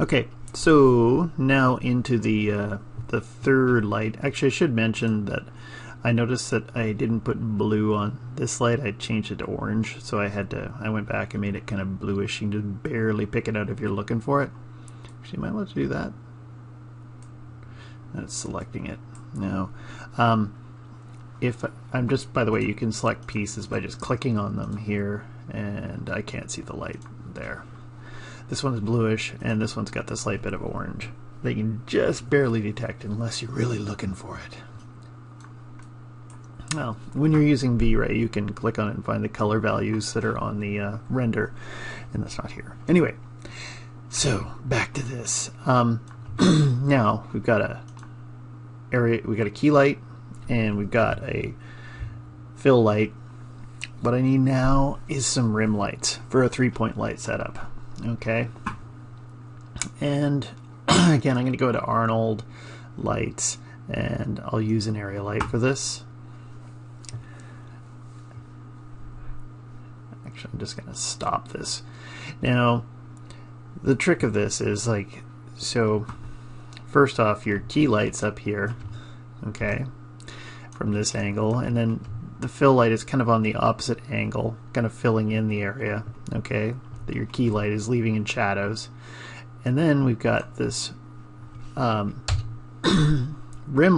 Okay, so now into the third light. Actually, I should mention that I noticed that I didn't put blue on this light. I changed it to orange, so I went back and made it kind of bluish. You can just barely pick it out if you're looking for it. Actually, you might want to do that. That's selecting it now. If I'm just, by the way, you can select pieces by just clicking on them here, and I can't see the light there. This one's bluish, and this one's got the slight bit of orange that you can just barely detect unless you're really looking for it. Well, when you're using V-Ray, you can click on it and find the color values that are on the render, and that's not here. Anyway, so back to this. Now we've got a key light, and we've got a fill light. What I need now is some rim lights for a 3-point light setup. Okay, and again, I'm going to go to Arnold lights, and I'll use an area light for this. Actually, I'm just going to stop this. Now, the trick of this is like, so first off, your key light's up here, okay, from this angle, and then the fill light is kind of on the opposite angle, kind of filling in the area, okay, that your key light is leaving in shadows. And then we've got this rim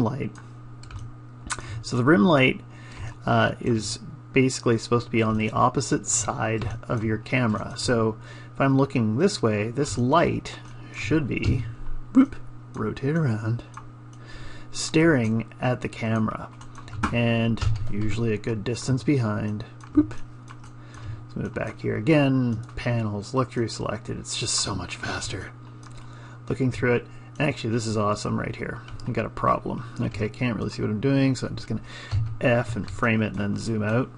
light. So the rim light is basically supposed to be on the opposite side of your camera. So if I'm looking this way, this light should be, whoop, rotate around, staring at the camera, and usually a good distance behind. Boop. Let's move back here again. Panels, look through selected. It's just so much faster. Looking through it. Actually, this is awesome right here. I've got a problem. Okay, can't really see what I'm doing, so I'm just going to F and frame it and then zoom out.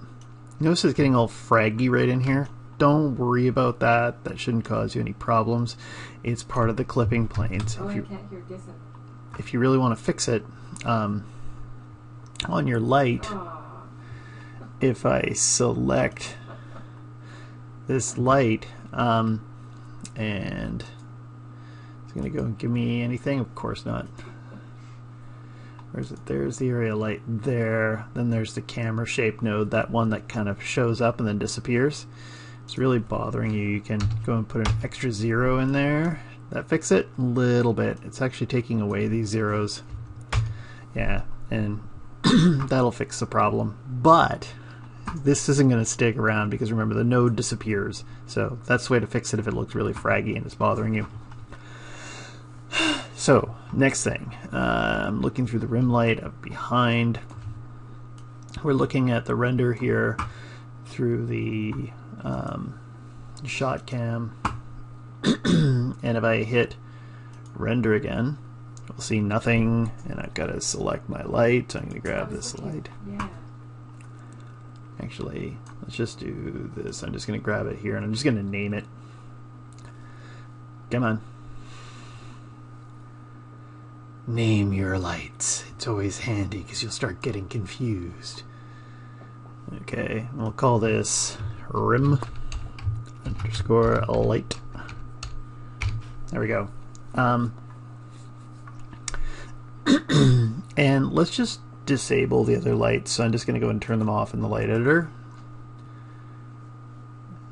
Notice it's getting all fraggy right in here. Don't worry about that. That shouldn't cause you any problems. It's part of the clipping plane. So if you really want to fix it, on your light, if I select this light, and it's going to go and give me anything, of course not. Where's it? There's the area light there. Then there's the camera shape node, that one that kind of shows up and then disappears. It's really bothering you. You can go and put an extra 0 in there. That fix it a little bit. It's actually taking away these zeros. Yeah, and that'll fix the problem. But this isn't going to stick around because remember, the node disappears. So that's the way to fix it if it looks really fraggy and it's bothering you. So next thing, I'm looking through the rim light up behind. We're looking at the render here through the shot cam. And if I hit render again, we'll see nothing, and I've got to select my light. So I'm going to grab this light. Yeah. Actually, let's just do this. I'm just going to grab it here, and I'm just going to name it. Come on. Name your lights. It's always handy because you'll start getting confused. Okay, we'll call this rim underscore light. There we go. And let's just disable the other lights. So I'm just going to go and turn them off in the light editor.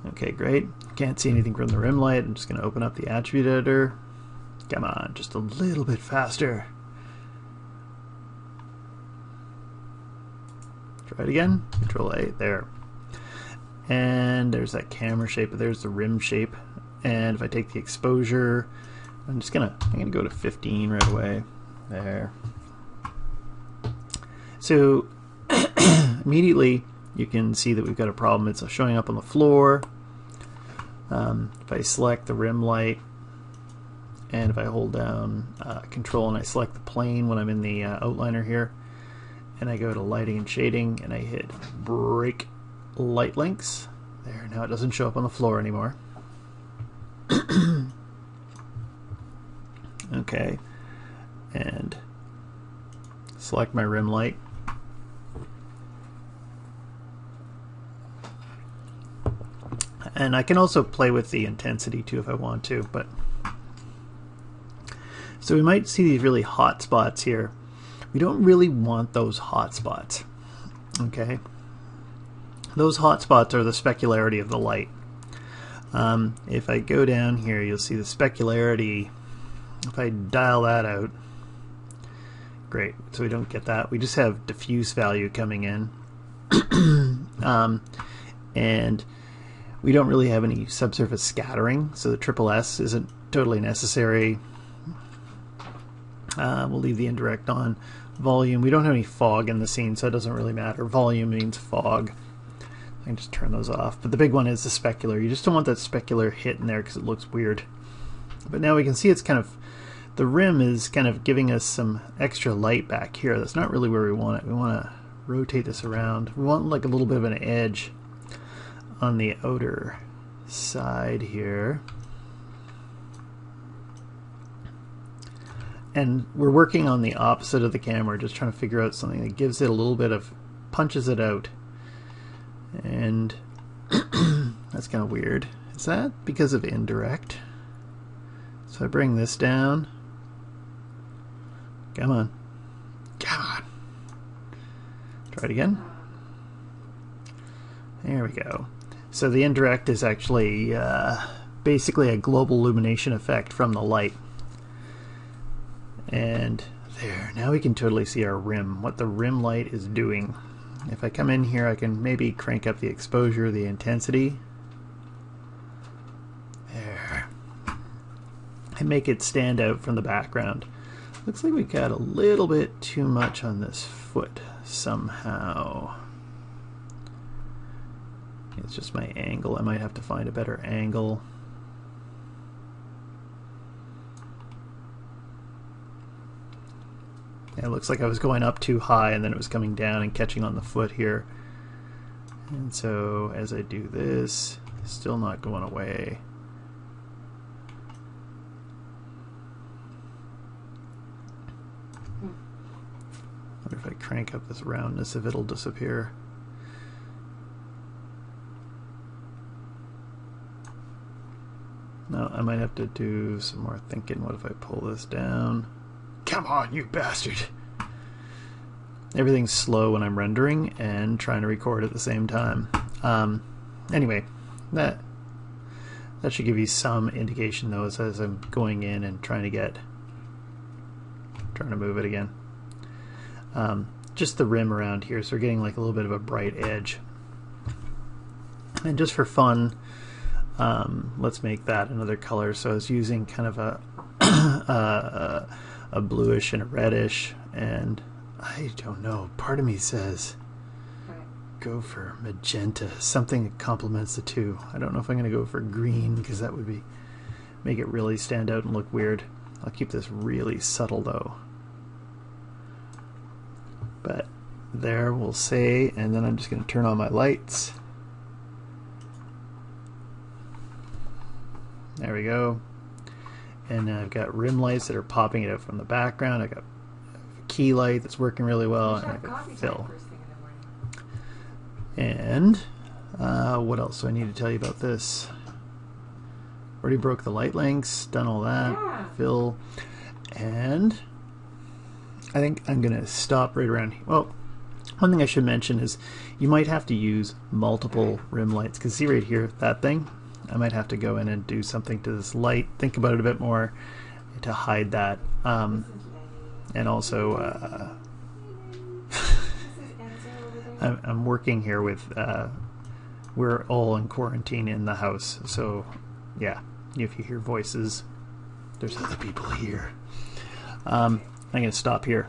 Okay, great. Can't see anything from the rim light. I'm just going to open up the attribute editor. Come on, just a little bit faster. Try it again. Control A, there. And there's that camera shape, but there's the rim shape. And if I take the exposure, I'm gonna go to 15 right away. There. So immediately you can see that we've got a problem. It's showing up on the floor. If I select the rim light, and if I hold down Control and I select the plane when I'm in the outliner here, and I go to lighting and shading, and I hit break light links. There, now it doesn't show up on the floor anymore. Okay, and select my rim light. And I can also play with the intensity too if I want to, but So we might see these really hot spots here. We don't really want those hot spots. Okay? Those hot spots are the specularity of the light. If I go down here, you'll see the specularity. If I dial that out, great. So we don't get that. We just have diffuse value coming in. And we don't really have any subsurface scattering, so the triple S isn't totally necessary. We'll leave the indirect on. Volume, we don't have any fog in the scene, so it doesn't really matter. Volume means fog. I can just turn those off. But the big one is the specular. You just don't want that specular hit in there because it looks weird. But now we can see it's kind of, the rim is kind of giving us some extra light back here. That's not really where we want it. We want to rotate this around. We want like a little bit of an edge on the outer side here. And we're working on the opposite of the camera, just trying to figure out something that gives it a little bit of, punches it out. And that's kind of weird. Is that because of indirect? So I bring this down. Come on. Come on. Try it again. There we go. So the indirect is actually basically a global illumination effect from the light. And there, now we can totally see our rim, what the rim light is doing. If I come in here, I can maybe crank up the exposure, the intensity. There. And make it stand out from the background. Looks like we got a little bit too much on this foot somehow. It's just my angle. I might have to find a better angle. Yeah, it looks like I was going up too high and then it was coming down and catching on the foot here. And so as I do this, still not going away. I wonder if I crank up this roundness, if it'll disappear. No, I might have to do some more thinking. What if I pull this down? Come on, you bastard! Everything's slow when I'm rendering and trying to record at the same time. Anyway, that should give you some indication though as I'm going in and trying to move it again. Just the rim around here, so we're getting like a little bit of a bright edge. And just for fun, let's make that another color. So I was using kind of a bluish and a reddish, and I don't know, part of me says go for magenta, something that complements the two. I don't know if I'm going to go for green because that would make it really stand out and look weird. I'll keep this really subtle though. But there, we'll say, and then I'm just going to turn on my lights. There we go. And I've got rim lights that are popping it out from the background. I got a key light that's working really well, and I've got fill. And what else do I need to tell you about this? Already broke the light lengths, done all that. Yeah. Fill. And I think I'm going to stop right around here. Well, one thing I should mention is you might have to use multiple rim lights, because see right here, that thing? I might have to go in and do something to this light, think about it a bit more to hide that. And also, I'm working here with, we're all in quarantine in the house, so yeah, if you hear voices, there's other people here. I'm going to stop here.